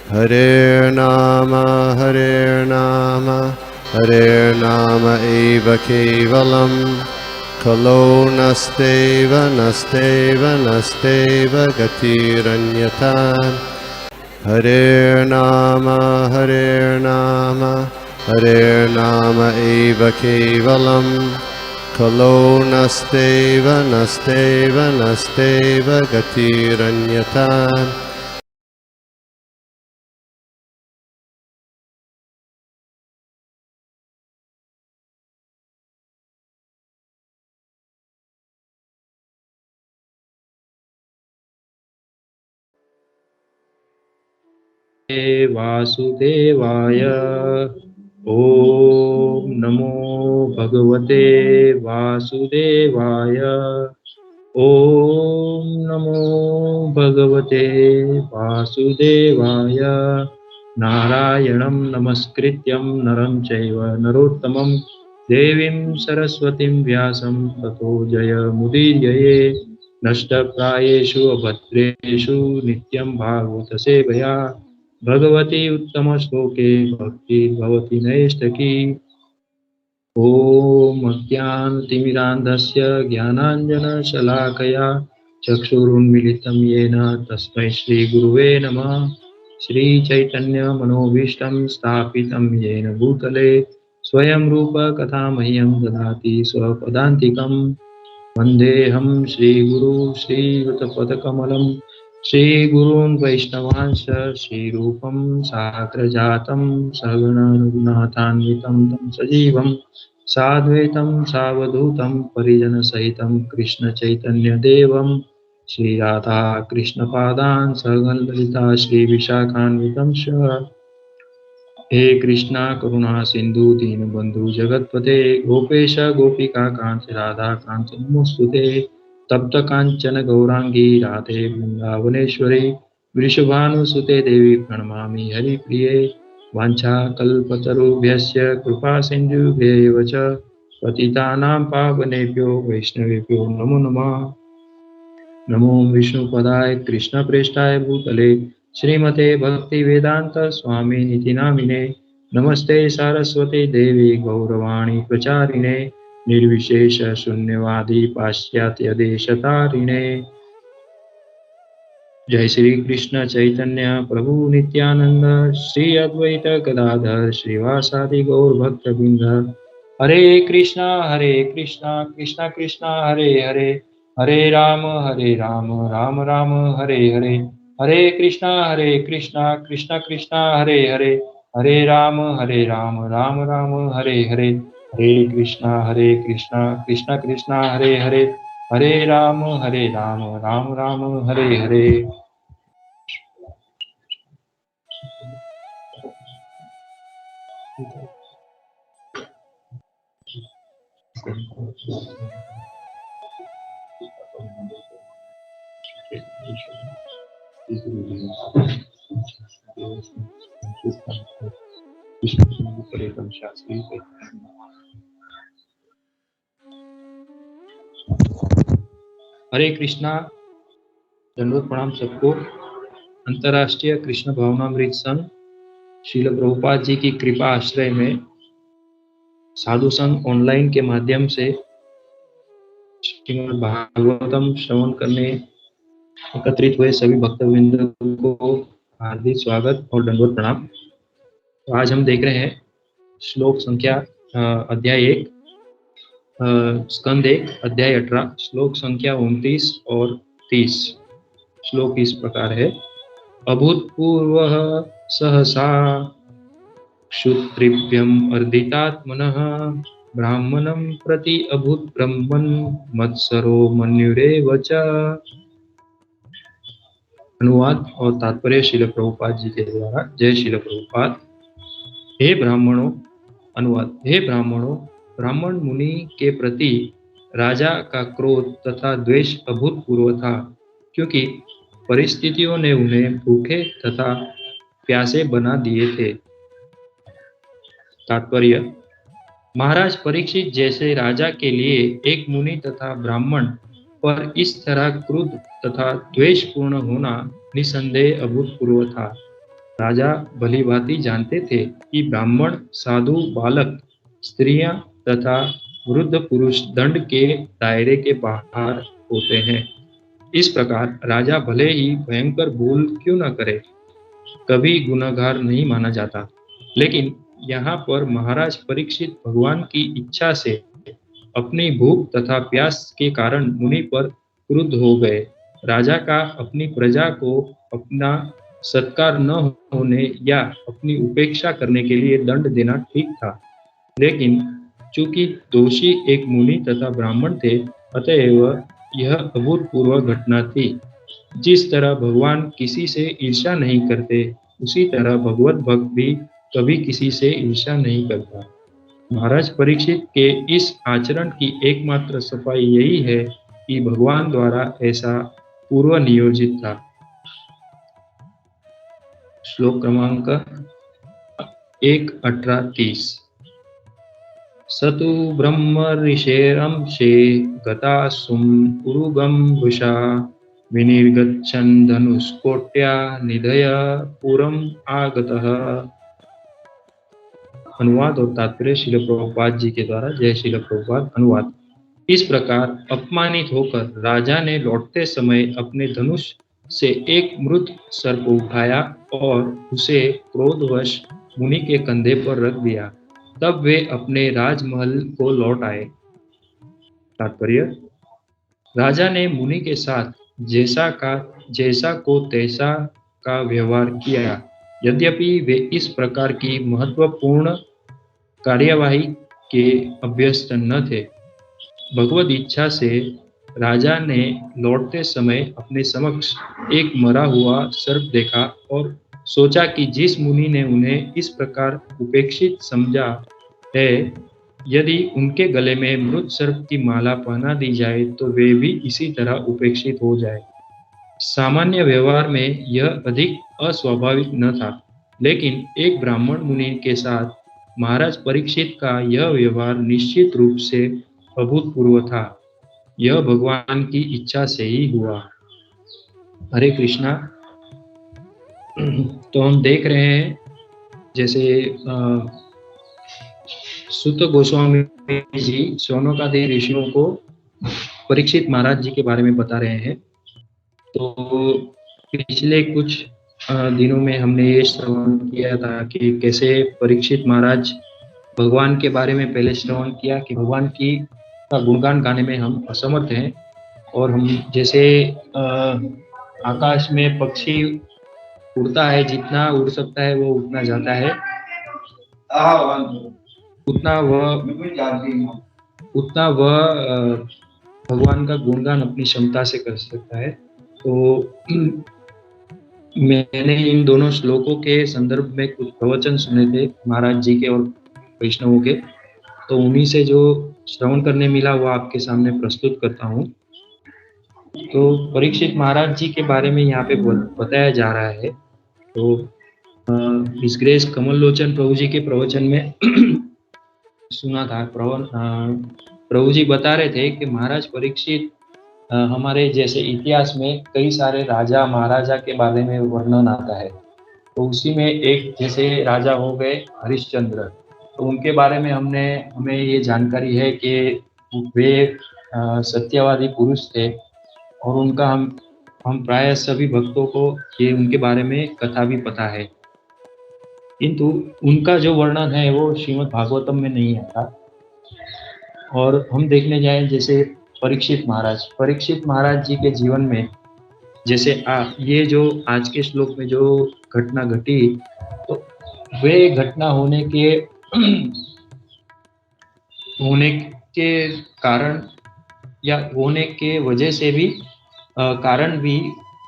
Hare Nama Hare Nama eva kevalam Kalo nasteva nasteva nasteva gatiranyatan Hare Nama Hare Nama eva kevalam Kalo nasteva nasteva nasteva gatiranyatan वासुदेवाय। ओम नमो भगवते वासुदेवाय। ओम नमो भगवते वासुदेवाय। नारायणं नमस्कृत्यं नरं चैव नरोत्तमं देवीं सरस्वतीं व्यासं ततो जयमुदीरये। नष्टप्रायेषु अभद्रेषु नित्यं भागवत सेवया भगवती उत्तम श्लोके भक्ति भवति नैष्ठकी। ओम अज्ञानतिमिरान्धस्य ज्ञानाञ्जनशलाकया चक्षुरुन्मीलितं येन तस्मै श्रीगुरुवे नमः। श्रीचैतन्यमनोभीष्टं स्थापितं येन भूतले स्वयं रूप कथा मह्यं ददाति स्वपदान्तिकं। वन्देऽहं श्रीगुरु श्रीयुतपदकमलं श्रीगुरून् वैष्णवांश्च श्रीरूपं साग्रजातं सगुणरघुनाथान्वितं तं सजीवं साद्वैतं सावधूतं परिजनसहितं कृष्णचैतन्यदेवं श्रीराधा कृष्णपादान् सगणललिता श्रीविशाखान्वितं च। हे कृष्णा करुणा सिंधु दीनबंधु जगतपते गोपेश गोपिका कांत राधा कांत नमोस्तुते। तप्त कांचन गौरांगी राधे वृंदावनेश्वरी वृषभानुसुते देवी प्रणमामि हरिप्रिये। वाञ्छाकल्पतरुभ्यश्च कृपा सिन्धुभ्यैव च पतितानां पावनेभ्यो वैष्णवेभ्यो नमो नमः। नमो विष्णुपदाय कृष्णप्रेष्ठाय भूतले श्रीमते भक्तिवेदांत स्वामिनिति नामिने। नमस्ते सारस्वती देवी गौरवाणी प्रचारिणे निर्विशेष शून्यवादी पाश्चात्य देशतारिणे। जय श्री कृष्ण चैतन्य प्रभु नित्यानंद श्री अद्वैत गदाधर श्रीवासादि गौर भक्तवृंद। हरे कृष्णा कृष्णा कृष्णा हरे हरे हरे राम राम राम हरे हरे। हरे कृष्णा कृष्णा कृष्णा हरे हरे हरे राम राम राम हरे हरे। हरे कृष्णा कृष्णा कृष्णा हरे हरे हरे राम राम राम हरे हरे। हरे कृष्णा। दंडवत प्रणाम सबको। अंतर्राष्ट्रीय कृष्ण भावनामृत संघ श्रील प्रभुपाद जी की कृपा आश्रय में साधु संघ ऑनलाइन के माध्यम से श्रीमद् भागवतम श्रवण करने एकत्रित हुए सभी भक्तवृंद को हार्दिक स्वागत और दंडवत प्रणाम। तो आज हम देख रहे हैं श्लोक संख्या अध्याय 1 स्कंद 1 अध्याय 18 श्लोक संख्या 29 और 30। श्लोक इस प्रकार है। अभूतपूर्वः सहसा क्षुत्रिभ्यम् अर्दितात्मनः ब्राह्मणं प्रति अभूत ब्रह्मन् मत्सरो मन्युरेव च। अनुवाद और तात्पर्य श्रील प्रभुपाद जी के द्वारा। जय श्रील प्रभुपाद। हे ब्राह्मणों, अनुवाद, हे ब्राह्मणों, ब्राह्मण मुनि के प्रति राजा का क्रोध तथा द्वेष अभूतपूर्व था, क्योंकि परिस्थितियों ने उन्हें भूखे तथा प्यासे बना दिए थे। तात्पर्य, महाराज परीक्षित जैसे राजा के लिए एक मुनि तथा ब्राह्मण पर इस तरह क्रोध तथा द्वेषपूर्ण होना निसंदेह अभूतपूर्व था। राजा भली भांति जानते थे कि ब्राह्मण, साधु, बालक, स्त्रियां तथा वृद्ध पुरुष दंड के दायरे के बाहर होते हैं। इस प्रकार राजा भले ही भयंकर भूल क्यों न करे, कभी गुनहगार नहीं माना जाता। लेकिन यहाँ पर महाराज परीक्षित भगवान की इच्छा से अपनी भूख तथा प्यास के कारण मुनि पर क्रुद्ध हो गए। राजा का अपनी प्रजा को अपना सत्कार न होने या अपनी उपेक्षा करने के लिए दंड देना ठीक था, लेकिन चूंकि दोषी एक मुनि तथा ब्राह्मण थे, अतएव यह अभूतपूर्व घटना थी। जिस तरह भगवान किसी से ईर्ष्या नहीं करते, उसी तरह भगवत भक्त भी कभी किसी से ईर्ष्या नहीं करता। महाराज परीक्षित के इस आचरण की एकमात्र सफाई यही है कि भगवान द्वारा ऐसा पूर्व नियोजित था। श्लोक क्रमांक 1:18-30। सतु ब्रह्म ऋषेरंशे गतासुम उरुगम भुषा विनिर्गच्छन् धनुष्कोट्या निधय पुरम आगतः। अनुवाद और तात्पर्य श्रील प्रभुपाद जी के द्वारा। जय श्रील प्रभुपाद। अनुवाद। इस प्रकार अपमानित होकर राजा ने लौटते समय अपने धनुष से एक मृत सर्प उठाया और उसे क्रोधवश मुनि के कंधे पर रख दिया। तब वे अपने राजमहल को लौट आए। तात्पर्य। राजा ने मुनि के साथ जैसा को तैसा का व्यवहार किया। यद्यपि वे इस प्रकार की महत्वपूर्ण कार्यवाही के अभ्यस्त न थे। भगवद इच्छा से राजा ने लौटते समय अपने समक्ष एक मरा हुआ सर्प देखा और सोचा कि जिस मुनि ने उन्हें इस प्रकार उपेक्षित समझा है, यदि उनके गले में मृत सर्प की माला पहना दी जाए तो वे भी इसी तरह उपेक्षित हो जाए। सामान्य व्यवहार में यह अधिक अस्वाभाविक न था, लेकिन एक ब्राह्मण मुनि के साथ महाराज परीक्षित का यह व्यवहार निश्चित रूप से अभूतपूर्व था। यह भगवान की इच्छा से ही हुआ। हरे कृष्णा। तो हम देख रहे हैं जैसे सुत गोस्वामी जी शौनकादि ऋषियों को परीक्षित महाराज जी के बारे में बता रहे हैं। तो पिछले कुछ दिनों में हमने ये श्रवण किया था कि कैसे परीक्षित महाराज भगवान के बारे में पहले श्रवण किया कि भगवान की का गुणगान गाने में हम असमर्थ हैं, और हम जैसे आकाश में पक्षी उड़ता है, जितना उड़ सकता है वो उतना जाता है, उतना वह भगवान का गुणगान अपनी क्षमता से कर सकता है। तो मैंने इन दोनों श्लोकों के संदर्भ में कुछ प्रवचन सुने थे महाराज जी के और वैष्णवों के, तो उन्हीं से जो श्रवण करने मिला वो आपके सामने प्रस्तुत करता हूँ। तो परीक्षित महाराज जी के बारे में यहाँ पे बताया जा रहा है। तो हिज ग्रेस कमल लोचन प्रभु जी के प्रवचन में सुना था। प्रभु जी बता रहे थे कि महाराज परीक्षित हमारे जैसे इतिहास में कई सारे राजा महाराजा के बारे में वर्णन आता है। तो उसी में एक जैसे राजा हो गए हरिश्चंद्र, तो उनके बारे में हमें ये जानकारी है कि वे सत्यवादी पुरुष थे, और उनका हम प्राय सभी भक्तों को ये उनके बारे में कथा भी पता है, किंतु उनका जो वर्णन है वो श्रीमद् भागवतम में नहीं आता। और हम देखने जाएं जैसे परीक्षित महाराज जी के जीवन में जैसे ये जो आज के श्लोक में जो घटना घटी, तो वे घटना होने के कारण या होने के वजह से भी कारण भी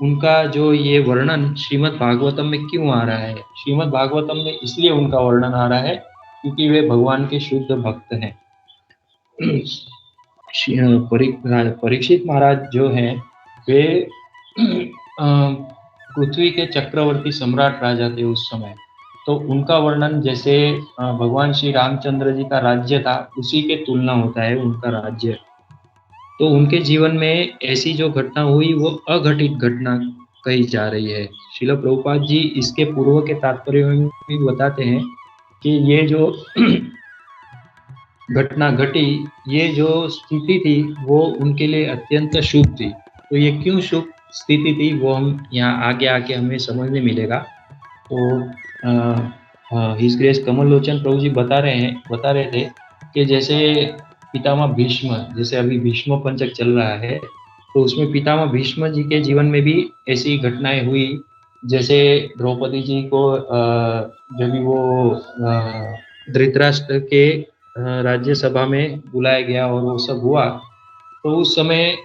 उनका जो ये वर्णन श्रीमद् भागवतम में क्यों आ रहा है। श्रीमद् भागवतम में इसलिए उनका वर्णन आ रहा है क्योंकि वे भगवान के शुद्ध भक्त हैं। परीक्षित महाराज जो हैं वे पृथ्वी के चक्रवर्ती सम्राट राजा थे उस समय। तो उनका वर्णन जैसे भगवान श्री रामचंद्र जी का राज्य था उसी के तुलना होता है उनका राज्य। तो उनके जीवन में ऐसी जो घटना हुई वो अघटित घटना कही जा रही है। श्रील प्रभुपाद जी इसके पूर्व के तात्पर्य में भी बताते हैं कि ये जो घटना घटी, ये जो स्थिति थी वो उनके लिए अत्यंत शुभ थी। तो ये क्यों शुभ स्थिति थी वो हम यहाँ आगे आके हमें समझने मिलेगा। तो हिज ग्रेस कमल लोचन प्रभु जी बता रहे थे कि जैसे पितामह भीष्म, जैसे अभी भीष्म पंचक चल रहा है, तो उसमें पितामह भीष्म जी के जीवन में भी ऐसी घटनाएं हुई। जैसे द्रौपदी जी को जब भी वो धृतराष्ट्र के राज्यसभा में बुलाया गया और वो सब हुआ, तो उस समय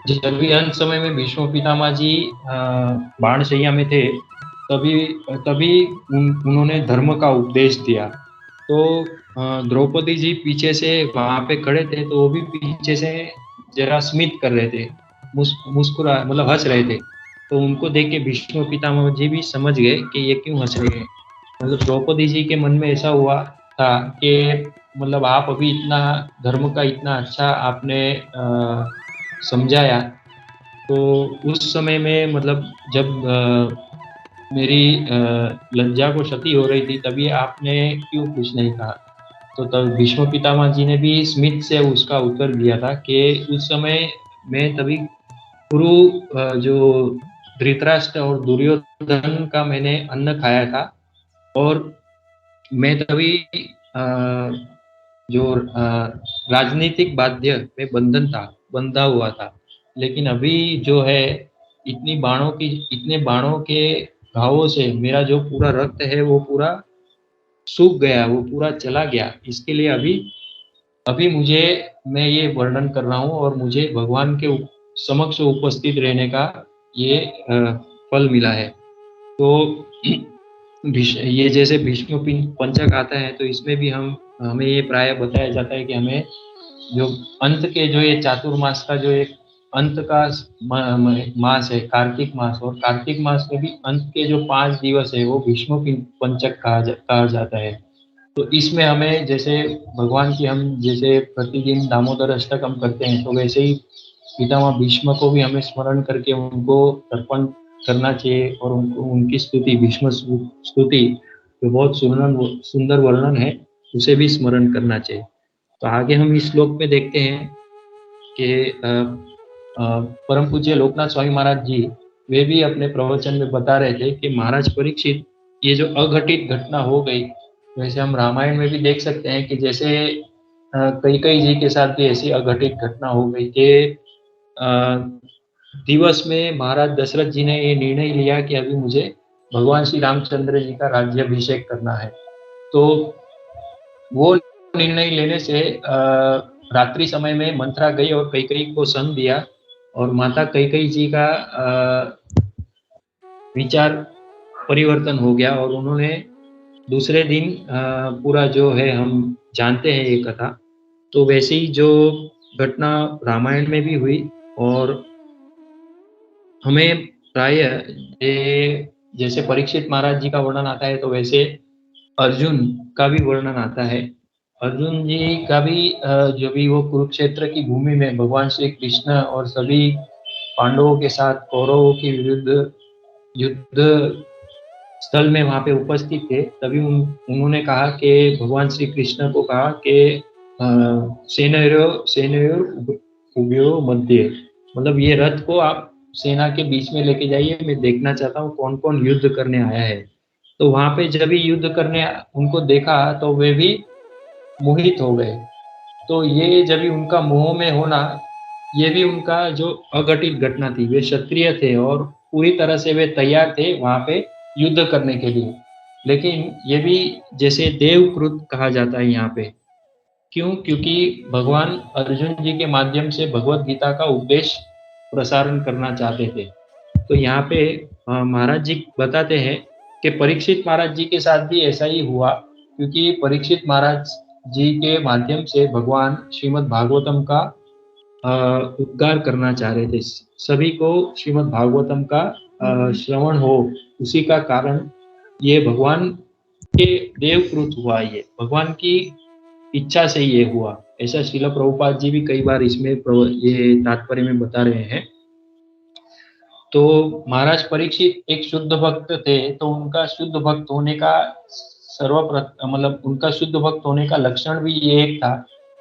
जब भी अंत समय में भीष्म पितामह जी बाणशैया में थे, तभी तभी उन्होंने धर्म का उपदेश दिया। तो द्रौपदी जी पीछे से वहां पे खड़े थे, तो वो भी पीछे से जरा स्मित कर रहे थे, मुस्कुरा मतलब हंस रहे थे। तो उनको देख के भीष्म पितामह जी भी समझ गए कि ये क्यों हंस रहे हैं। मतलब द्रौपदी जी के मन में ऐसा हुआ था कि मतलब आप अभी इतना धर्म का इतना अच्छा आपने समझाया, तो उस समय में मतलब जब मेरी लज्जा को क्षति हो रही थी, तभी आपने क्यों कुछ नहीं कहा। तो तब भीष्म पितामह जी ने भी स्मित से उसका उत्तर दिया था कि उस समय मैं तभी कुरु जो धृतराष्ट्र और दुर्योधन का मैंने अन्न खाया था, और मैं तभी जो राजनीतिक बाध्य में बंधा हुआ था। लेकिन अभी जो है इतने बाणों के घावों से मेरा जो पूरा रक्त है वो पूरा सूख गया, वो पूरा चला गया। इसके लिए अभी अभी मैं ये वर्णन कर रहा हूँ, और मुझे भगवान के समक्ष उपस्थित रहने का ये फल मिला है। तो ये जैसे भीष्म पंचक आता है, तो इसमें भी हमें ये प्राय बताया जाता है कि हमें जो अंत के जो ये चातुर्मास का जो एक अंत का मास है कार्तिक मास, और कार्तिक मास में भी अंत के जो 5 दिवस है वो भीष्म पंचक कहा जाता है। तो इसमें हमें जैसे भगवान की हम जैसे प्रतिदिन दामोदर अष्टक हम करते हैं, तो वैसे ही पितामह भीष्म को भी हमें स्मरण करके उनको तर्पण करना चाहिए, और उनको उनकी स्तुति भीष्म स्तुति जो बहुत सुंदर वर्णन है, उसे भी स्मरण करना चाहिए। तो आगे हम इस श्लोक में देखते हैं कि परम पूज्य लोकनाथ स्वामी महाराज जी वे भी अपने प्रवचन में बता रहे थे कि महाराज परीक्षित, ये जो अघटित घटना हो गई, वैसे हम रामायण में भी देख सकते हैं कि जैसे कैकेयी जी के साथ भी ऐसी अघटित घटना हो गई कि दिवस में महाराज दशरथ जी ने ये निर्णय लिया कि अभी मुझे भगवान श्री रामचंद्र जी का राज्याभिषेक करना है। तो वो निर्णय लेने से रात्रि समय में मंत्रा गई और कैकेयी को संग दिया, और माता कैकेयी जी का विचार परिवर्तन हो गया, और उन्होंने दूसरे दिन पूरा जो है हम जानते हैं ये कथा। तो वैसे ही जो घटना रामायण में भी हुई, और हमें प्राय जैसे परीक्षित महाराज जी का वर्णन आता है, तो वैसे अर्जुन का भी वर्णन आता है। अर्जुन जी का भी जो भी वो कुरुक्षेत्र की भूमि में भगवान श्री कृष्ण और सभी पांडवों के साथ कौरवों के विरुद्ध युद्ध स्थल में वहां पे उपस्थित थे, तभी उन्होंने कहा कि भगवान श्री कृष्ण को कहा कि सेनयोर उभयोर मध्य, मतलब ये रथ को आप सेना के बीच में लेके जाइए, मैं देखना चाहता हूँ कौन कौन युद्ध करने आया है। तो वहां पे जब भी युद्ध करने उनको देखा, तो वे भी मोहित हो गए। तो ये जब भी उनका मोह में होना, ये भी उनका जो अघटित घटना थी। वे क्षत्रिय थे और पूरी तरह से वे तैयार थे वहां पे युद्ध करने के लिए, लेकिन ये भी जैसे देवकृत कहा जाता है यहाँ पे। क्यों? क्योंकि भगवान अर्जुन जी के माध्यम से भगवत गीता का उपदेश प्रसारण करना चाहते थे। तो यहाँ पे महाराज जी बताते हैं कि परीक्षित महाराज जी के साथ भी ऐसा ही हुआ, क्योंकि परीक्षित महाराज जी के माध्यम से भगवान श्रीमद् भागवतम का उद्गार करना चाह रहे थे। सभी को श्रीमद् भागवतम का श्रवण हो, उसी का कारण ये भगवान के देवकृत हुआ, ये भगवान की इच्छा से ये हुआ। ऐसा श्रील प्रभुपाद जी भी कई बार इसमें ये तात्पर्य में बता रहे हैं। तो महाराज परीक्षित एक शुद्ध भक्त थे, तो उनका शुद्ध भक्त होने का मतलब उनका शुद्ध भक्त होने का लक्षण भी ये एक था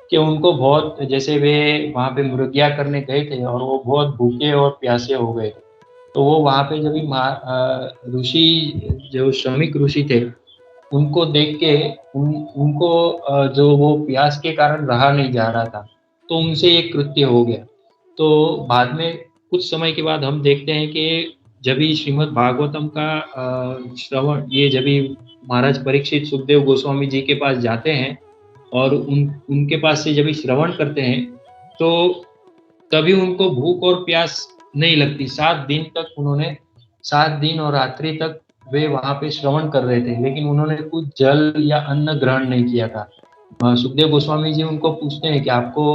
कि उनको बहुत, जैसे वे वहां पे मृगया करने गए थे और वो बहुत भूखे और प्यासे हो गए, तो वो वहां पे जब भी ऋषि, जो श्रमिक ऋषि थे, उनको देख के उनको जो वो प्यास के कारण रहा नहीं जा रहा था, तो उनसे ये कृत्य हो गया। तो बाद में कुछ समय के बाद हम देखते हैं कि जब भी श्रीमद् भागवतम का श्रवण, ये जब भी महाराज परीक्षित सुखदेव गोस्वामी जी के पास जाते हैं और उनके पास से जब भी श्रवण करते हैं, तो तभी उनको भूख और प्यास नहीं लगती। 7 दिन और रात्रि तक वे वहां पे श्रवण कर रहे थे, लेकिन उन्होंने कुछ जल या अन्न ग्रहण नहीं किया था। सुखदेव गोस्वामी जी उनको पूछते हैं कि आपको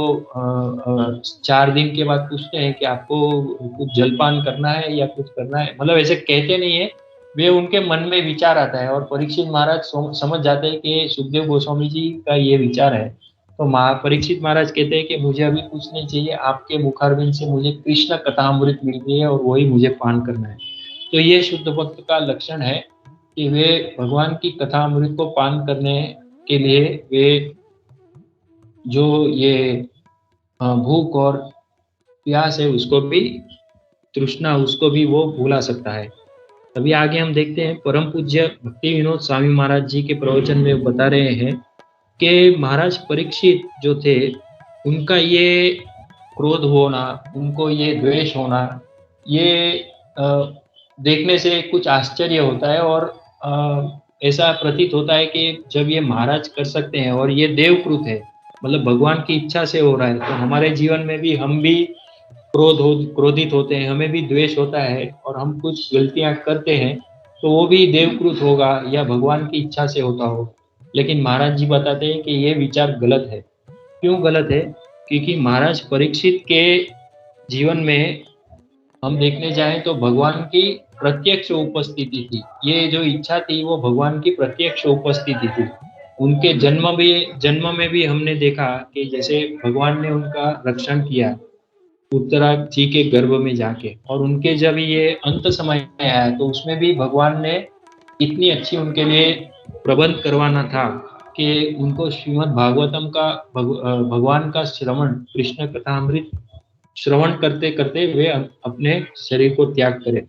4 दिन के बाद पूछते हैं कि आपको कुछ जलपान करना है या कुछ करना है, मतलब ऐसे कहते नहीं है, वे उनके मन में विचार आता है और परीक्षित महाराज समझ जाते हैं कि सुखदेव गोस्वामी जी का ये विचार है। तो परीक्षित महाराज कहते हैं कि मुझे अभी कुछ नहीं चाहिए, आपके मुखारविंद से मुझे कृष्ण कथामृत मिल गई है और वही मुझे पान करना है। तो ये शुद्ध भक्त का लक्षण है कि वे भगवान की कथामृत को पान करने के लिए वे जो ये भूख और प्यास है, उसको भी, तृष्णा, उसको भी वो भुला सकता है। अभी आगे हम देखते हैं, परम पूज्य भक्ति विनोद स्वामी महाराज जी के प्रवचन में बता रहे हैं कि महाराज परीक्षित जो थे, उनका ये क्रोध होना, उनको ये द्वेष होना, ये देखने से कुछ आश्चर्य होता है और ऐसा प्रतीत होता है कि जब ये महाराज कर सकते हैं और ये देवकृत है, मतलब भगवान की इच्छा से हो रहा है, तो हमारे जीवन में भी हम भी क्रोधित होते हैं, हमें भी द्वेष होता है और हम कुछ गलतियां करते हैं, तो वो भी देवकृत होगा या भगवान की इच्छा से होता हो। लेकिन महाराज जी बताते हैं कि ये विचार गलत है। क्यों गलत है? क्योंकि महाराज परीक्षित के जीवन में हम देखने जाएं तो भगवान की प्रत्यक्ष उपस्थिति थी। ये जो इच्छा थी वो भगवान की प्रत्यक्ष उपस्थिति थी। उनके जन्म में भी हमने देखा कि जैसे भगवान ने उनका रक्षण किया उत्तरा जी के गर्भ में जाके, और उनके जब ये अंत समय आया तो उसमें भी भगवान ने इतनी अच्छी उनके लिए प्रबंध करवाना था कि उनको श्रीमद् भागवतम का भगवान का श्रवण, कृष्ण कथामृत श्रवण करते करते वे अपने शरीर को त्याग करें।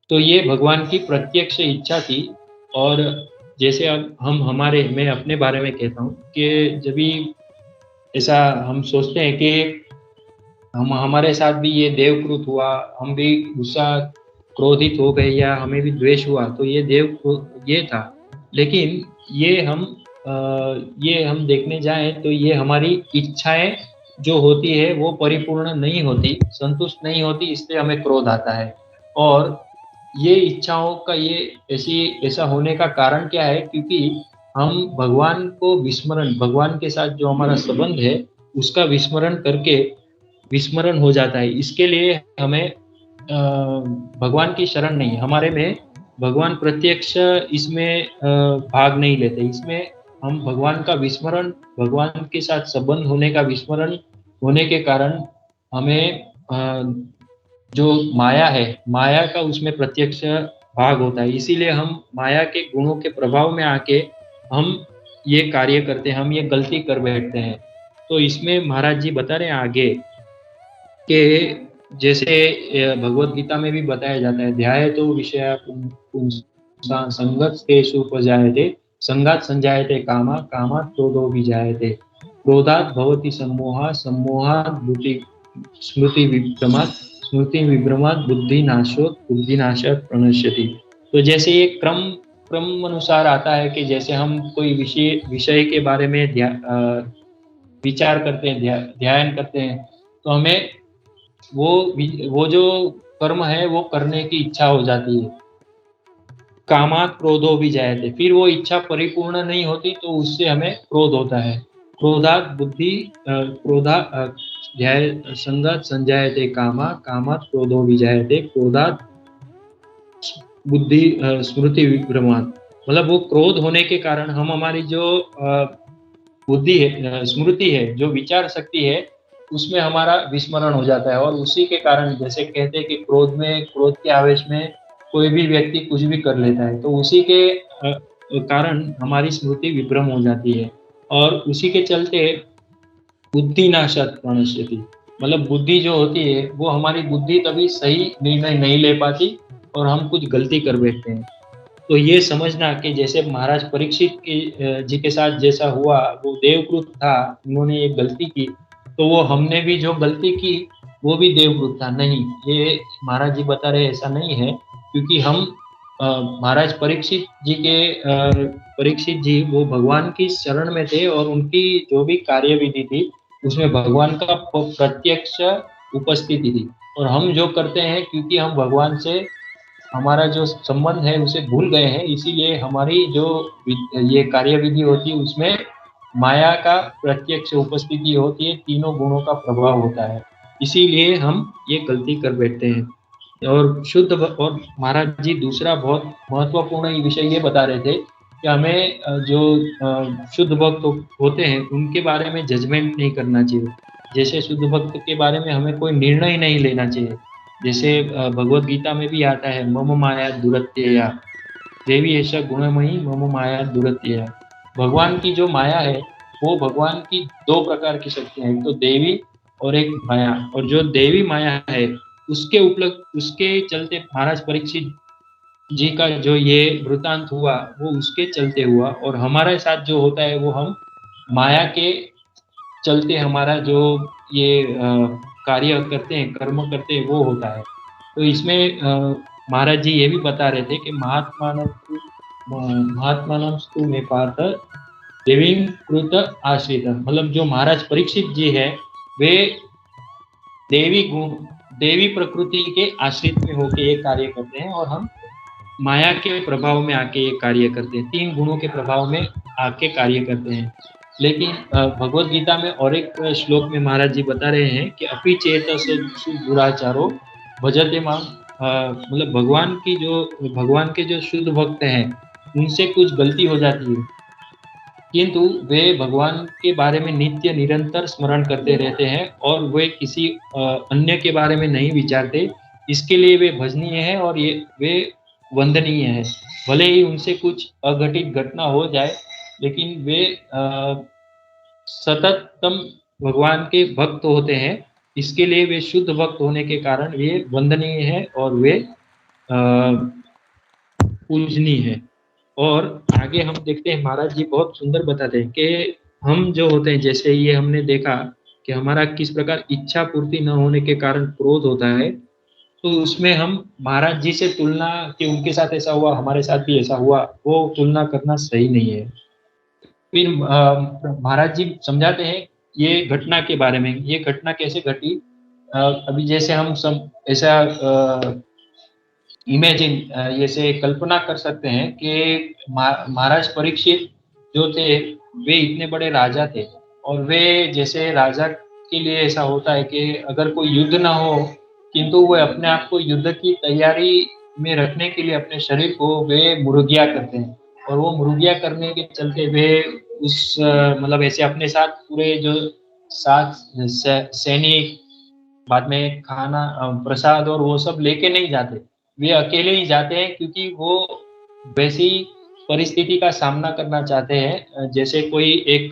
तो ये भगवान की प्रत्यक्ष इच्छा थी। और जैसे अब मैं अपने बारे में कहता हूँ कि जब भी ऐसा हम सोचते हैं कि हमारे साथ भी ये देवकृत हुआ, हम भी गुस्सा, क्रोधित हो गए या हमें भी द्वेष हुआ, तो ये था। लेकिन ये हम देखने जाएं तो ये हमारी इच्छाएं जो होती है वो परिपूर्ण नहीं होती, संतुष्ट नहीं होती, इसलिए हमें क्रोध आता है। और ये इच्छाओं का ऐसा होने का कारण क्या है? क्योंकि हम भगवान को विस्मरण, भगवान के साथ जो हमारा संबंध है उसका विस्मरण हो जाता है। इसके लिए हमें भगवान की शरण नहीं, हमारे में भगवान प्रत्यक्ष इसमें भाग नहीं लेते। इसमें हम भगवान का विस्मरण, भगवान के साथ संबंध होने का विस्मरण होने के कारण हमें जो माया है, माया का उसमें प्रत्यक्ष भाग होता है। इसीलिए हम माया के गुणों के प्रभाव में आके हम ये कार्य करते हैं, हम ये गलती कर बैठते हैं। तो इसमें महाराज जी बता रहे हैं आगे कि जैसे भगवत गीता में भी बताया जाता है, ध्याय तो विषय संगतेषु उपजायते, संगात संजायते कामा, कामात् क्रोधो विजायते, क्रोधात् भवति सम्मोहः, सम्मोहात् स्मृति विभ्रमात्, स्मृति विभ्रमात् बुद्धिनाशोत्, बुद्धिनाशात् प्रणश्यति। तो जैसे ये क्रम अनुसार आता है कि जैसे हम कोई विषय के बारे में विचार करते हैं, ध्यान करते हैं, तो हमें वो जो कर्म है वो करने की इच्छा हो जाती है। कामात् क्रोधो भी जायते, फिर वो इच्छा परिपूर्ण नहीं होती तो उससे हमें क्रोध होता है। क्रोधात् ध्याय संगात संजायते कामा, कामात् क्रोधो विजायते, क्रोधात् बुद्धि स्मृति विभ्रमात्, मतलब वो क्रोध होने के कारण हम हमारी जो बुद्धि है, स्मृति है, जो विचार शक्ति है, उसमें हमारा विस्मरण हो जाता है और उसी के कारण जैसे कहते हैं कि क्रोध के आवेश में कोई भी व्यक्ति कुछ भी कर लेता है, तो उसी के कारण हमारी स्मृति विभ्रम हो जाती है और उसी के चलते बुद्धिनाशात् प्रणश्यति, मतलब बुद्धि जो होती है वो हमारी बुद्धि कभी सही निर्णय नहीं ले पाती और हम कुछ गलती कर बैठते हैं। तो ये समझना कि जैसे महाराज परीक्षित जी के साथ जैसा हुआ, वो देवकृत था, उन्होंने एक गलती की, तो वो हमने भी जो गलती की वो भी देवकृत था। नहीं, ये महाराज जी बता रहे ऐसा नहीं है, क्योंकि हम महाराज परीक्षित जी वो भगवान की शरण में थे और उनकी जो भी कार्यविधि थी उसमें भगवान का प्रत्यक्ष उपस्थिति थी। और हम जो करते हैं क्योंकि हम भगवान से हमारा जो संबंध है उसे भूल गए हैं, इसीलिए हमारी जो ये कार्यविधि होती है उसमें माया का प्रत्यक्ष उपस्थिति होती है, तीनों गुणों का प्रभाव होता है, इसीलिए हम ये गलती कर बैठते हैं। और और महाराज जी दूसरा बहुत महत्वपूर्ण विषय ये बता रहे थे कि हमें जो शुद्ध भक्त होते हैं उनके बारे में जजमेंट नहीं करना चाहिए। जैसे शुद्ध भक्त के बारे में हमें कोई निर्णय नहीं लेना चाहिए। जैसे भगवत गीता में भी आता है, मम माया दुरत्यया देवी ऐसा गुणमयी मम माया दुरत्यया। भगवान की जो माया है वो भगवान की दो प्रकार की शक्तियां हैं, एक तो देवी और एक माया। और जो देवी माया है उसके चलते महाराज परीक्षित जी का जो ये वृतांत हुआ वो उसके चलते हुआ, और हमारे साथ जो होता है वो हम माया के चलते हमारा जो ये कार्य करते हैं, कर्म करते हैं, वो होता है। तो इसमें महाराज जी ये भी बता रहे थे कि महात्मानम स्तु में पार्थ देवी कृत आश्रित, मतलब जो महाराज परीक्षित जी है वे देवी प्रकृति के आश्रित में होके ये कार्य करते हैं और हम माया के प्रभाव में आके ये कार्य करते हैं, तीन गुणों के प्रभाव में आके कार्य करते हैं। लेकिन भगवत गीता में और एक श्लोक में महाराज जी बता रहे हैं कि अपि चेतस दुराचारो भजते माम, मतलब भगवान के जो शुद्ध भक्त हैं उनसे कुछ गलती हो जाती है, किंतु वे भगवान के बारे में नित्य निरंतर स्मरण करते रहते हैं और वे किसी अन्य के बारे में नहीं विचारते। इसके लिए वे भजनीय है और वे वंदनीय है। भले ही उनसे कुछ अघटित घटना हो जाए, लेकिन वे सततम भगवान के भक्त होते हैं। इसके लिए वे शुद्ध भक्त होने के कारण वे वंदनीय है और वे पूजनीय है। और आगे हम देखते हैं महाराज जी बहुत सुंदर बताते हैं कि हम जो होते हैं, जैसे ये हमने देखा कि हमारा किस प्रकार इच्छा पूर्ति न होने के कारण क्रोध होता है, तो उसमें हम महाराज जी से तुलना कि उनके साथ ऐसा हुआ हमारे साथ भी ऐसा हुआ, वो तुलना करना सही नहीं है। फिर महाराज जी समझाते हैं ये घटना के बारे में, ये घटना कैसे घटी। अभी जैसे हम सब ऐसा इमेजिन जैसे कल्पना कर सकते हैं कि महाराज परीक्षित जो थे वे इतने बड़े राजा थे, और वे जैसे राजा के लिए ऐसा होता है कि अगर कोई युद्ध ना हो, किंतु वे अपने आप को युद्ध की तैयारी में रखने के लिए अपने शरीर को वे मुर्गिया करते हैं, और वो मुर्गिया करने के चलते वे उस मतलब ऐसे अपने साथ पूरे जो साथ सैनिक, बाद में खाना प्रसाद और वो सब लेके नहीं जाते, वे अकेले ही जाते हैं, क्योंकि वो वैसी परिस्थिति का सामना करना चाहते हैं। जैसे कोई एक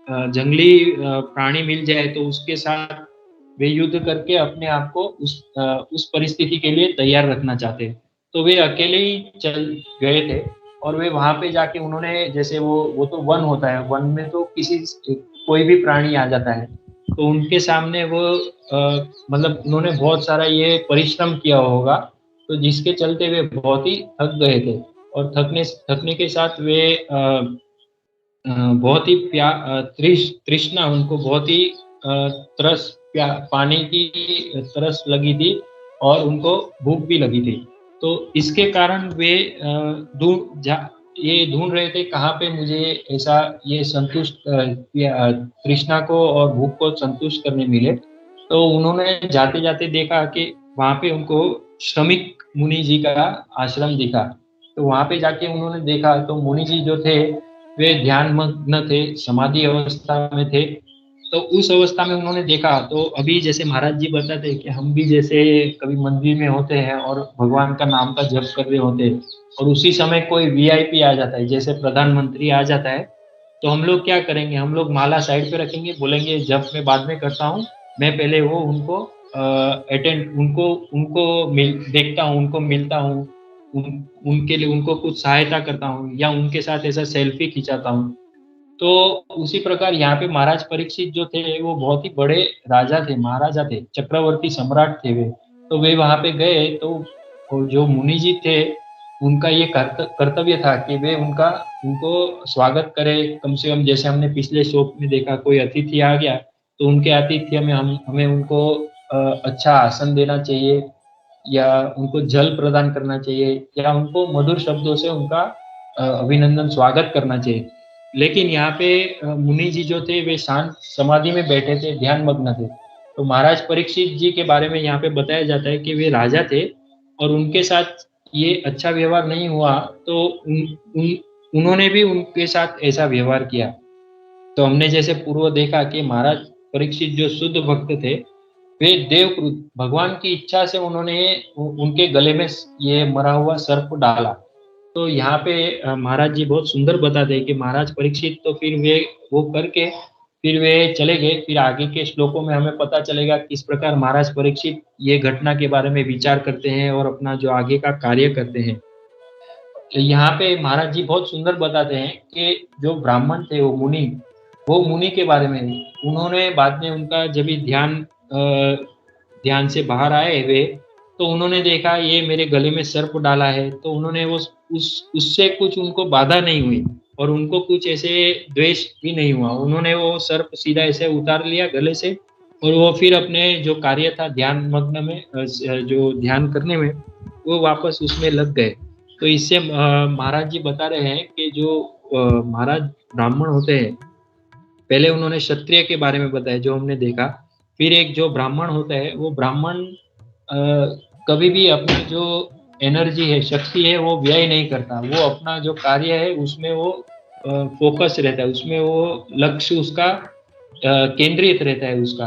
जंगली प्राणी मिल जाए तो उसके साथ वे युद्ध करके अपने आप को उस परिस्थिति के लिए तैयार रखना चाहते हैं। तो वे अकेले ही चल गए थे, और वे वहां पे जाके उन्होंने जैसे वो तो वन होता है, वन में तो कोई भी प्राणी आ जाता है, तो उनके सामने वो मतलब उन्होंने बहुत सारा ये परिश्रम किया होगा, तो जिसके चलते वे बहुत ही थक गए थे, और थकने के साथ वे बहुत ही तृष्णा, उनको बहुत ही पानी की तरस लगी थी और उनको भूख भी लगी थी। तो इसके कारण वे ये ढूंढ रहे थे कहाँ पे मुझे ऐसा ये संतुष्ट तृष्णा को और भूख को संतुष्ट करने मिले। तो उन्होंने जाते जाते देखा कि वहाँ पे उनको श्रमिक मुनि जी का आश्रम दिखा। तो वहाँ पे जाके उन्होंने देखा तो मुनि जी जो थे वे ध्यान मग्न थे, समाधि अवस्था में थे। तो उस अवस्था में उन्होंने देखा, तो अभी जैसे महाराज जी बताते हैं कि हम भी जैसे कभी मंदिर में होते हैं और भगवान का नाम का जप कर रहे होते हैं, और उसी समय कोई वीआईपी आ जाता है, जैसे प्रधानमंत्री आ जाता है, तो हम लोग क्या करेंगे, हम लोग माला साइड पे रखेंगे, बोलेंगे जप मैं बाद में करता हूँ, मैं पहले वो उनको अटेंड उनको उनको देखता हूँ, उनको मिलता हूँ, उनके लिए उनको कुछ सहायता करता हूँ, या उनके साथ ऐसा सेल्फी खिंचाता हूँ। तो उसी प्रकार यहाँ पे महाराज परीक्षित जो थे वो बहुत ही बड़े राजा थे, महाराजा थे, चक्रवर्ती सम्राट थे वे। तो वे वहां पे गए, तो वो जो मुनि जी थे, उनका ये कर्तव्य था कि वे उनको स्वागत करें, कम से कम जैसे हमने पिछले श्लोक में देखा, कोई अतिथि आ गया तो उनके आतिथ्य में हमें उनको अच्छा आसन देना चाहिए, या उनको जल प्रदान करना चाहिए, या उनको मधुर शब्दों से उनका अभिनंदन स्वागत करना चाहिए। लेकिन यहाँ पे मुनि जी जो थे वे शांत समाधि में बैठे थे, ध्यान मग्न थे। तो महाराज परीक्षित जी के बारे में यहाँ पे बताया जाता है कि वे राजा थे और उनके साथ ये अच्छा व्यवहार नहीं हुआ, तो उन्होंने भी उनके साथ ऐसा व्यवहार किया। तो हमने जैसे पूर्व देखा कि महाराज परीक्षित जो शुद्ध भक्त थे, वे देवकृत भगवान की इच्छा से उन्होंने उनके गले में ये मरा हुआ सर्प डाला। तो यहाँ पे महाराज जी बहुत सुंदर बताते हैं कि महाराज परीक्षित तो फिर वे वो करके फिर वे चले गए। फिर आगे के श्लोकों में हमें पता चलेगा किस प्रकार महाराज परीक्षित ये घटना के बारे में विचार करते हैं और अपना जो आगे का कार्य करते हैं। यहाँ पे महाराज जी बहुत सुंदर बताते हैं कि जो ब्राह्मण थे वो मुनि के बारे में, उन्होंने बाद में उनका जब भी ध्यान से बाहर आए वे, तो उन्होंने देखा ये मेरे गले में सर्प डाला है, तो उन्होंने वो उससे कुछ उनको बाधा नहीं हुई और उनको कुछ ऐसे द्वेष भी नहीं हुआ। उन्होंने वो सर्प सीधा ऐसे उतार लिया गले से, और वो फिर अपने जो कार्य था ध्यान मग्न में, जो ध्यान करने में, वो वापस उसमें लग गए। तो इससे महाराज जी बता रहे हैं कि जो महाराज ब्राह्मण होते हैं, पहले उन्होंने क्षत्रिय के बारे में बताया जो हमने देखा, फिर एक जो ब्राह्मण होता है वो ब्राह्मण कभी भी अपनी जो एनर्जी है, शक्ति है, वो व्यय नहीं करता। वो अपना जो कार्य है उसमें वो फोकस रहता है, उसमें वो लक्ष्य उसका केंद्रित रहता है उसका।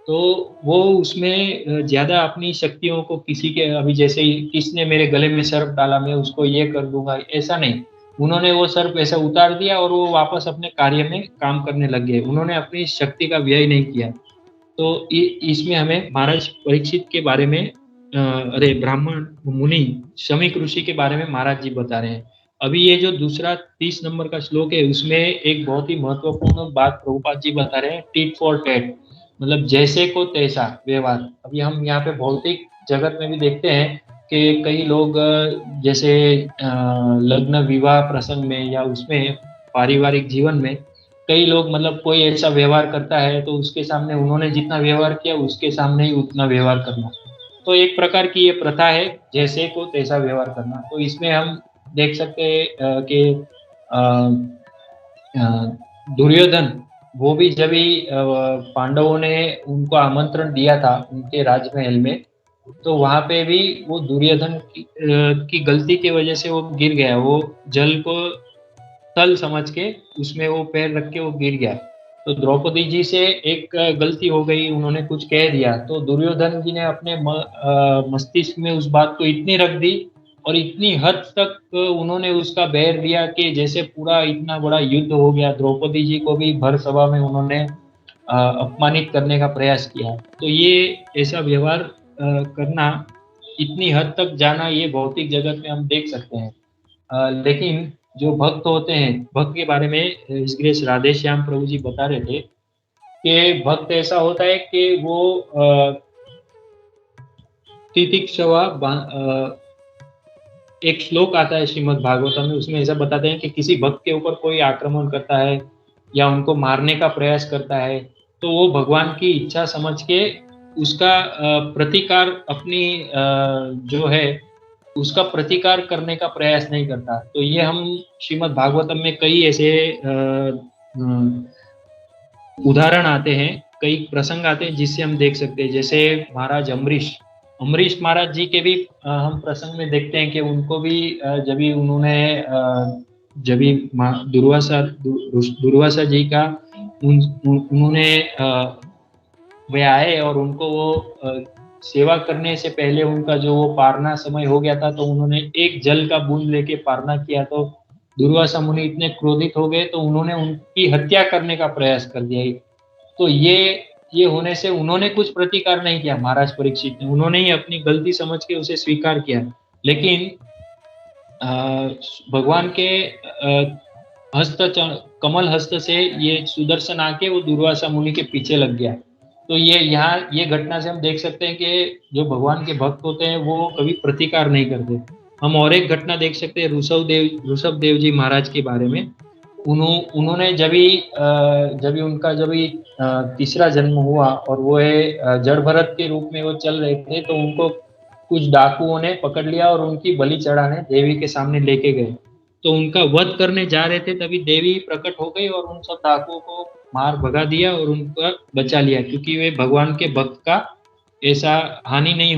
तो वो उसमें ज्यादा अपनी शक्तियों को किसी के, अभी जैसे किसने मेरे गले में सर्प डाला मैं उसको ये कर दूंगा, ऐसा नहीं। उन्होंने वो सर्प ऐसा उतार दिया और वो वापस अपने कार्य में काम करने लग गए। उन्होंने अपनी शक्ति का व्यय नहीं किया। तो इसमें हमें महाराज परीक्षित के बारे में अरे ब्राह्मण मुनि शमीक ऋषि के बारे में महाराज जी बता रहे हैं। अभी ये जो दूसरा 30 नंबर का श्लोक है उसमें एक बहुत ही महत्वपूर्ण बात प्रभुपाद जी बता रहे हैं, टिट फॉर टैट, मतलब जैसे को तैसा व्यवहार। अभी हम यहाँ पे भौतिक जगत में भी देखते हैं कि कई लोग जैसे लग्न विवाह प्रसंग में या उसमें पारिवारिक जीवन में कई लोग, मतलब कोई ऐसा व्यवहार करता है तो उसके सामने उन्होंने जितना व्यवहार किया उसके सामने ही उतना व्यवहार करना। तो एक प्रकार की ये प्रथा है, जैसे को तैसा व्यवहार करना। तो इसमें हम देख सकते हैं कि दुर्योधन, वो भी जब ही पांडवों ने उनको आमंत्रण दिया था उनके राजमहल में, तो वहां पे भी वो दुर्योधन की गलती की वजह से वो गिर गया। वो जल को तल समझ के उसमें वो पैर रख के वो गिर गया। तो द्रौपदी जी से एक गलती हो गई, उन्होंने कुछ कह दिया, तो दुर्योधन जी ने अपने मस्तिष्क में उस बात को इतनी रख दी और इतनी हद तक उन्होंने उसका बैर लिया कि जैसे पूरा इतना बड़ा युद्ध हो गया। द्रौपदी जी को भी भर सभा में उन्होंने अपमानित करने का प्रयास किया। तो ये ऐसा व्यवहार करना, इतनी हद तक जाना, ये भौतिक जगत में हम देख सकते हैं। लेकिन जो भक्त होते हैं, भक्त के बारे में ऋषिकेश राधे श्याम प्रभु जी बता रहे थे कि भक्त ऐसा होता है कि वो तितिक्षवा, एक श्लोक आता है श्रीमद् भागवतम में, उसमें ऐसा बताते हैं कि किसी भक्त के ऊपर कोई आक्रमण करता है या उनको मारने का प्रयास करता है, तो वो भगवान की इच्छा समझ के उसका प्रतिकार, अपनी जो है उसका प्रतिकार करने का प्रयास नहीं करता। तो ये हम श्रीमद् भागवतम में कई ऐसे उदाहरण आते हैं, कई प्रसंग आते हैं जिससे हम देख सकते हैं। जैसे महाराज अम्बरीश महाराज जी के भी हम प्रसंग में देखते हैं कि उनको भी जब भी उन्होंने दुर्वासा जी का उन्होंने वे आए और उनको वो सेवा करने से पहले उनका जो वो पारना समय हो गया था, तो उन्होंने एक जल का बूंद लेके पारना किया, तो दुर्वासा मुनि इतने क्रोधित हो गए तो उन्होंने उनकी हत्या करने का प्रयास कर दिया। तो ये होने से उन्होंने कुछ प्रतिकार नहीं किया महाराज परीक्षित ने, उन्होंने ही अपनी गलती समझ के उसे स्वीकार किया। लेकिन अ, भगवान के कमल हस्त से ये सुदर्शन आके वो दुर्वासा मुनि के पीछे लग गया। तो ये घटना से हम देख सकते हैं कि जो भगवान के भक्त होते हैं वो कभी प्रतिकार नहीं करते। हम और एक घटना देख सकते हैं ऋषभ देव जी महाराज के बारे में। उन्होंने जब भी तीसरा जन्म हुआ और वो जड़ भरत के रूप में वो चल रहे थे, तो उनको कुछ डाकुओं ने पकड़ लिया और उनकी बलि चढ़ाने देवी के सामने लेके गए। तो उनका वध करने जा रहे थे, तभी देवी प्रकट हो गई और उन सब डाकुओं को मार भगा दिया और उनका बचा लिया, क्योंकि वे भगवान के भक्त का ऐसा हानि नहीं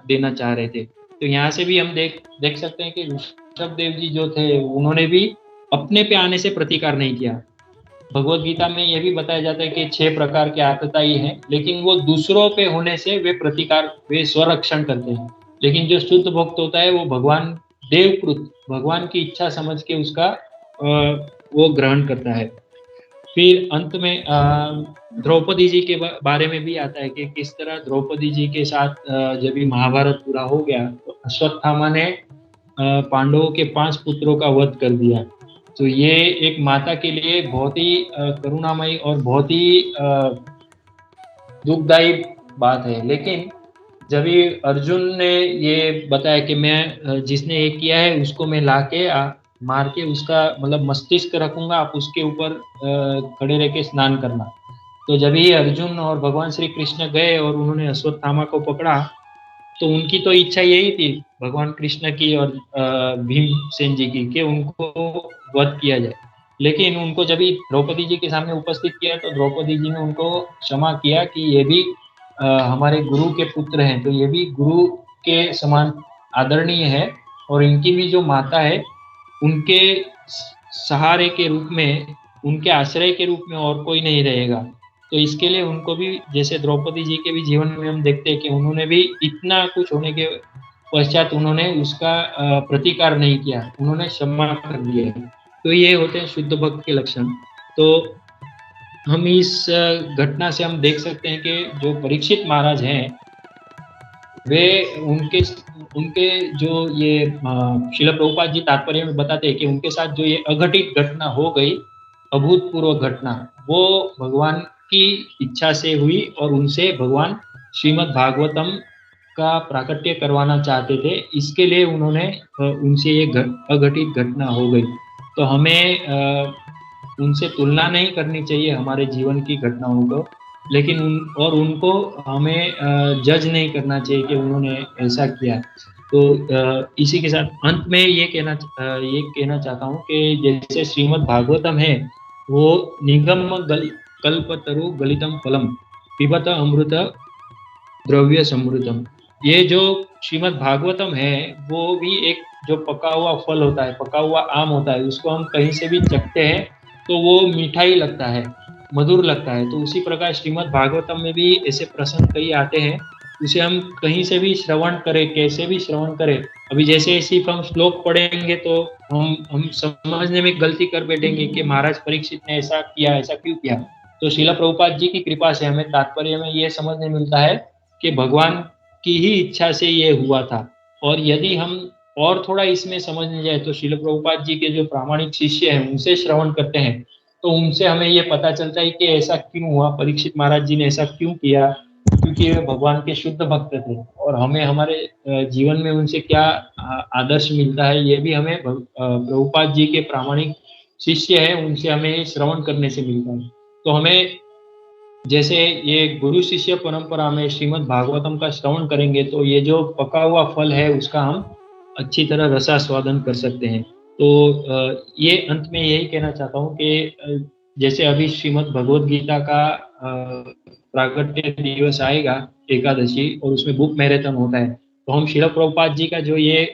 देना चाह रहे थे। तो यहाँ से भी हम देख सकते हैं कि ऋषभ देव जी जो थे उन्होंने भी अपने पे आने से प्रतिकार नहीं किया। भगवत गीता में यह भी बताया जाता है कि 6 प्रकार के आतताई हैं, लेकिन वो दूसरों पे होने से वे स्वरक्षण करते हैं। लेकिन जो शुद्ध भक्त होता है वो भगवान देवकृत भगवान की इच्छा समझ के उसका वो ग्रहण करता है। फिर अंत में द्रौपदी जी के बारे में भी आता है कि किस तरह द्रौपदी जी के साथ जब ये महाभारत पूरा हो गया तो अश्वत्थामा ने पांडवों के 5 पुत्रों का वध कर दिया। तो ये एक माता के लिए बहुत ही करुणामयी और बहुत ही दुखदायी बात है। लेकिन जब ये अर्जुन ने ये बताया कि मैं जिसने ये किया है उसको मैं लाके मार के उसका मतलब मस्तिष्क रखूंगा, आप उसके ऊपर खड़े रह के स्नान करना। तो जब ये अर्जुन और भगवान श्री कृष्ण गए और उन्होंने अश्वत्थामा को पकड़ा, तो उनकी तो इच्छा यही थी भगवान कृष्ण की और भीमसेन जी की कि उनको वध किया जाए। लेकिन उनको जब ही द्रौपदी जी के सामने उपस्थित किया तो द्रौपदी जी ने उनको क्षमा किया कि ये भी हमारे गुरु के पुत्र हैं, तो ये भी गुरु के समान आदरणीय है और इनकी भी जो माता है उनके सहारे के रूप में, उनके आश्रय के रूप में और कोई नहीं रहेगा। तो इसके लिए उनको भी, जैसे द्रौपदी जी के भी जीवन में हम देखते हैं कि उन्होंने भी इतना कुछ होने के पश्चात उन्होंने उसका प्रतिकार नहीं किया, उन्होंने क्षमा कर दिया। तो ये होते हैं शुद्ध भक्त के लक्षण। तो हम इस घटना से हम देख सकते हैं कि जो परीक्षित महाराज हैं वे उनके उनके जो ये श्रील प्रभुपाद जी तात्पर्य में बताते हैं कि उनके साथ जो ये अघटित घटना हो गई, अभूतपूर्व घटना, वो भगवान की इच्छा से हुई और उनसे भगवान श्रीमद् भागवतम का प्राकट्य करवाना चाहते थे। इसके लिए उन्होंने उनसे ये अघटित घटना हो गई। तो हमें उनसे तुलना नहीं करनी चाहिए हमारे जीवन की घटनाओं को, लेकिन उनको हमें जज नहीं करना चाहिए कि उन्होंने ऐसा किया। तो इसी के साथ अंत में ये कहना चाहता हूँ कि जैसे श्रीमद् भागवतम है वो निगम कल्पतरु गलितम फलम पिबत अमृत द्रव्य समृतम। ये जो श्रीमद् भागवतम है वो भी एक जो पका हुआ फल होता है, पका हुआ आम होता है, उसको हम कहीं से भी चखते हैं तो वो मीठा ही लगता है, मधुर लगता है। तो उसी प्रकार श्रीमद् भागवतम में भी ऐसे प्रसंग कई आते हैं, उसे हम कहीं से भी श्रवण करें, कैसे भी श्रवण करें। अभी जैसे सिर्फ हम श्लोक पढ़ेंगे तो हम समझने में गलती कर बैठेंगे कि महाराज परीक्षित ने ऐसा किया, ऐसा क्यों किया। तो श्रील प्रभुपाद जी की कृपा से हमें तात्पर्य में ये समझने मिलता है कि भगवान की ही इच्छा से ये हुआ था। और यदि हम और थोड़ा इसमें समझने जाए तो श्रील प्रभुपाद जी के जो प्रामाणिक शिष्य हैं उनसे श्रवण करते हैं तो उनसे हमें ये पता चलता है कि ऐसा क्यों हुआ, परीक्षित महाराज जी ने ऐसा क्यों किया, क्योंकि वे भगवान के शुद्ध भक्त थे। और हमें हमारे जीवन में उनसे क्या आदर्श मिलता है, ये भी हमें प्रभुपाद जी के प्रामाणिक शिष्य हैं उनसे हमें श्रवण करने से मिलता है। तो हमें जैसे ये गुरु शिष्य परंपरा में श्रीमद् भागवतम का श्रवण करेंगे तो ये जो पका हुआ फल है उसका हम अच्छी तरह रसास्वादन कर सकते हैं। तो ये अंत में यही कहना चाहता हूँ कि जैसे अभी श्रीमद् भगवद गीता का प्राकट्य दिवस आएगा एकादशी और उसमें बुक मैराथन होता है, तो हम श्रील प्रभुपाद जी का जो ये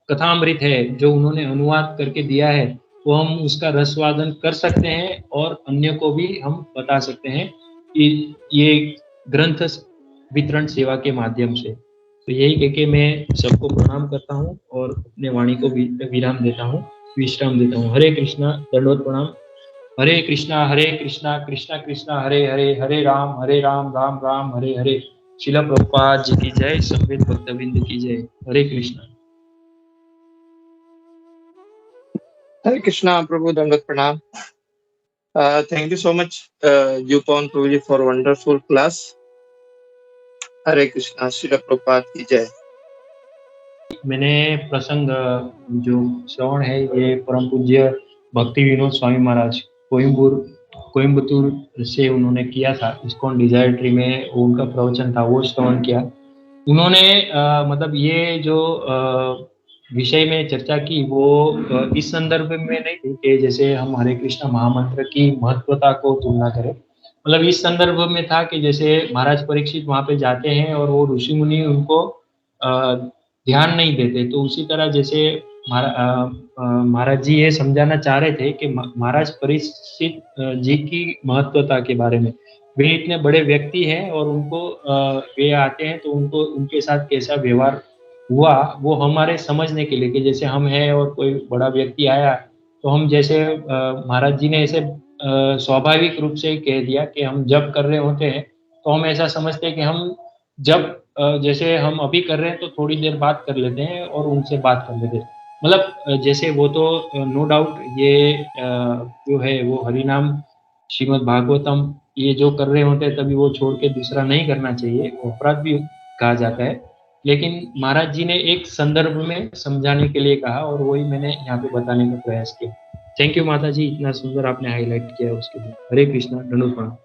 कथामृत है जो उन्होंने अनुवाद करके दिया है तो हम उसका रसवादन कर सकते हैं और अन्य को भी हम बता सकते हैं कि ये ग्रंथ वितरण सेवा के माध्यम से। तो यही कह के मैं सबको प्रणाम करता हूँ और अपने वाणी को विराम देता हूँ, विश्राम देता हूँ। हरे कृष्णा, दंडवत प्रणाम। हरे कृष्णा कृष्णा कृष्णा हरे हरे, हरे राम राम राम हरे हरे। शिला प्रभुपाद जी की जय, संवेद भक्तविंद की जय। हरे Krishna. Hare Krishna, Prabhu, Dandat Pranam. Thank you so much, Yupon Prabhuji, for wonderful class. Hare Krishna, Srila Prabhupada की जय। मैंने प्रसंग जो श्रवण है ये परम पूज्य भक्ति विनोद स्वामी महाराज कोयम्बतूर से उन्होंने किया था। इस्कॉन डिजायर ट्री में उनका प्रवचन था, वो श्रवण किया उन्होंने। मतलब ये जो विषय में चर्चा की वो इस संदर्भ में नहीं थी कि जैसे हम हरे कृष्ण महामंत्र की महत्वता को तुलना करें। मतलब इस संदर्भ में था कि जैसे महाराज परीक्षित वहां पे जाते हैं और वो ऋषि मुनि उनको ध्यान नहीं देते, तो उसी तरह जैसे महाराज जी ये समझाना चाह रहे थे कि महाराज परीक्षित जी की महत्वता के बारे में। वे इतने बड़े व्यक्ति हैं और उनको वे आते हैं तो उनको उनके साथ कैसा व्यवहार हुआ वो हमारे समझने के लिए, कि जैसे हम हैं और कोई बड़ा व्यक्ति आया तो हम जैसे महाराज जी ने ऐसे स्वाभाविक रूप से कह दिया कि हम जब कर रहे होते हैं तो हम ऐसा समझते हैं कि हम जब जैसे हम अभी कर रहे हैं तो थोड़ी देर बात कर लेते हैं और उनसे बात कर लेते हैं। मतलब जैसे वो तो नो डाउट ये जो है वो हरिनाम श्रीमद् भागवतम ये जो कर रहे होते हैं तभी वो छोड़ के दूसरा नहीं करना चाहिए, वो अपराध भी कहा जाता है। लेकिन महाराज जी ने एक संदर्भ में समझाने के लिए कहा और वही मैंने यहाँ पे बताने का प्रयास किया। थैंक यू माता जी, इतना सुंदर आपने हाईलाइट किया उसके लिए। हरे कृष्णा, दंडवत प्रणाम।